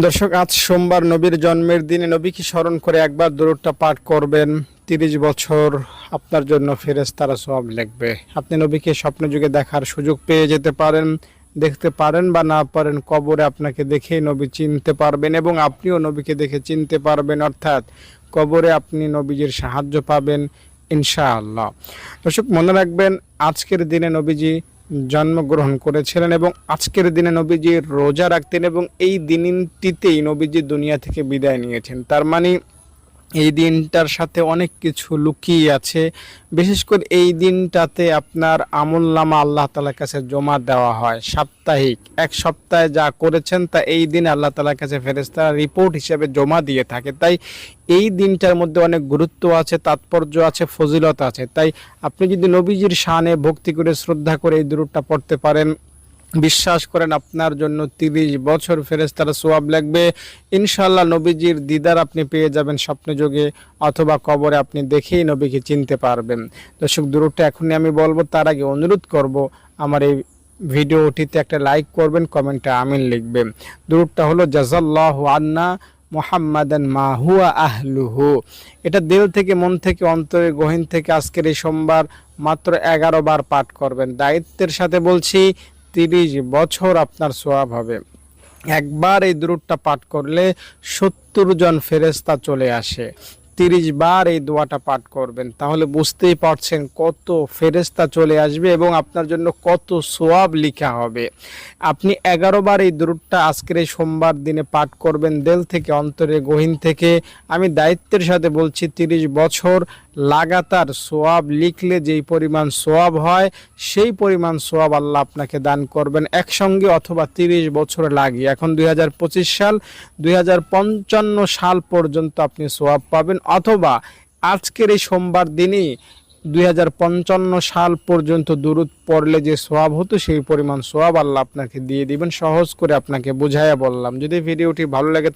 দর্শক, আজ সোমবার নবীর জন্মের দিনে নবীকে স্মরণ করে একবার দরুদটা পাঠ করবেন। 30 বছর আপনার জন্য ফেরেশতারা সওয়াব লিখবে। আপনি নবীকে স্বপ্ন যুগে দেখার সুযোগ পেয়ে যেতে পারেন, দেখতে পারেন বা না পারেন, কবরে আপনাকে দেখেই নবী চিনতে পারবেন এবং আপনিও নবীকে দেখে চিনতে পারবেন, অর্থাৎ কবরে আপনি নবীজির সাহায্য পাবেন ইনশাআল্লাহ। দর্শক, মনে রাখবেন আজকের দিনে নবীজি জন্মগ্রহণ করেছিলেন এবং আজকের দিনে নবীজি রোজা রাখতেন এবং এই দিনটিতেই নবীজি দুনিয়া থেকে বিদায় নিয়েছেন। তার মানে এই দিনটার সাথে অনেক কিছু লুকিয়ে আছে। বিশেষ করে এই দিনটাতে আপনার আমলনামা আল্লাহ তাআলার কাছে জমা দেওয়া হয় সাপ্তাহিক। এক সপ্তাহে যা করেছেন তা এই দিন আল্লাহ তাআলার কাছে ফেরেশতারা রিপোর্ট হিসেবে জমা দিয়ে থাকে। তাই এই দিনটার মধ্যে অনেক গুরুত্ব আছে, তাৎপর্য আছে, ফজিলত আছে। তাই আপনি যদি নবীজির শানে ভক্তি করে শ্রদ্ধা করে এই দুরূদটা পড়তে পারেন, বিশ্বাস করেন আপনার জন্য 30 বছর ফেরেশতারা সওয়াব লাগবে ইনশাআল্লাহ। নবীজির দিদার আপনি পেয়ে যাবেন স্বপ্নযোগে, অথবা কবরে আপনি দেখেই নবীকে চিনতে পারবেন। দর্শক, দুরূদটা এখনই আমি বলবো, তার আগে অনুরোধ করব আমার এই ভিডিওটিতে একটা লাইক করবেন, কমেন্টে আমিন লিখবেন। দুরূদটা হলো জাযাল্লাহু আন্না মুহাম্মাদান মা হুয়া আহলুহু। এটা দিল থেকে, মন থেকে, অন্তরের গহীন থেকে আজকের এই সোমবার মাত্র 11 বার পাঠ করবেন। দায়িত্বের সাথে বলছি, 30 বছর আপনার সওয়াব হবে। একবার এই দুরূদটা পাঠ করলে 70 জন ফেরেশতা চলে আসে। 30 বার এই দোয়াটা পাঠ করবেন, তাহলে বুঝতেই পারছেন কত ফেরেশতা চলে আসবে এবং আপনার জন্য কত সওয়াব লেখা হবে। আপনি 11 বার এই দুরূদটা আজকের এই সোমবার দিনে পাঠ করবেন দিল থেকে, অন্তরের গহীন থেকে। আমি দায়িত্বের সাথে বলছি, 30 বছর লাগাতার সওয়াব লিখলে যেই পরিমাণ সওয়াব হয় সেই পরিমাণ সওয়াব আল্লাহ আপনাকে দান করবেন একসঙ্গে, অথবা 30 বছর লাগিয়ে। এখন 2025 সাল, 2055 সাল পর্যন্ত আপনি সওয়াব পাবেন, অথবা আজকের এই সোমবার দিনই 2055 সাল পর্যন্ত দুরূদ পড়লে যে সওয়াব হতো সেই পরিমাণ সওয়াব আল্লাহ আপনাকে দিয়ে দিবেন। সহজ করে আপনাকে বুঝাইয়া বললাম। যদি ভিডিওটি ভালো লাগে থাকে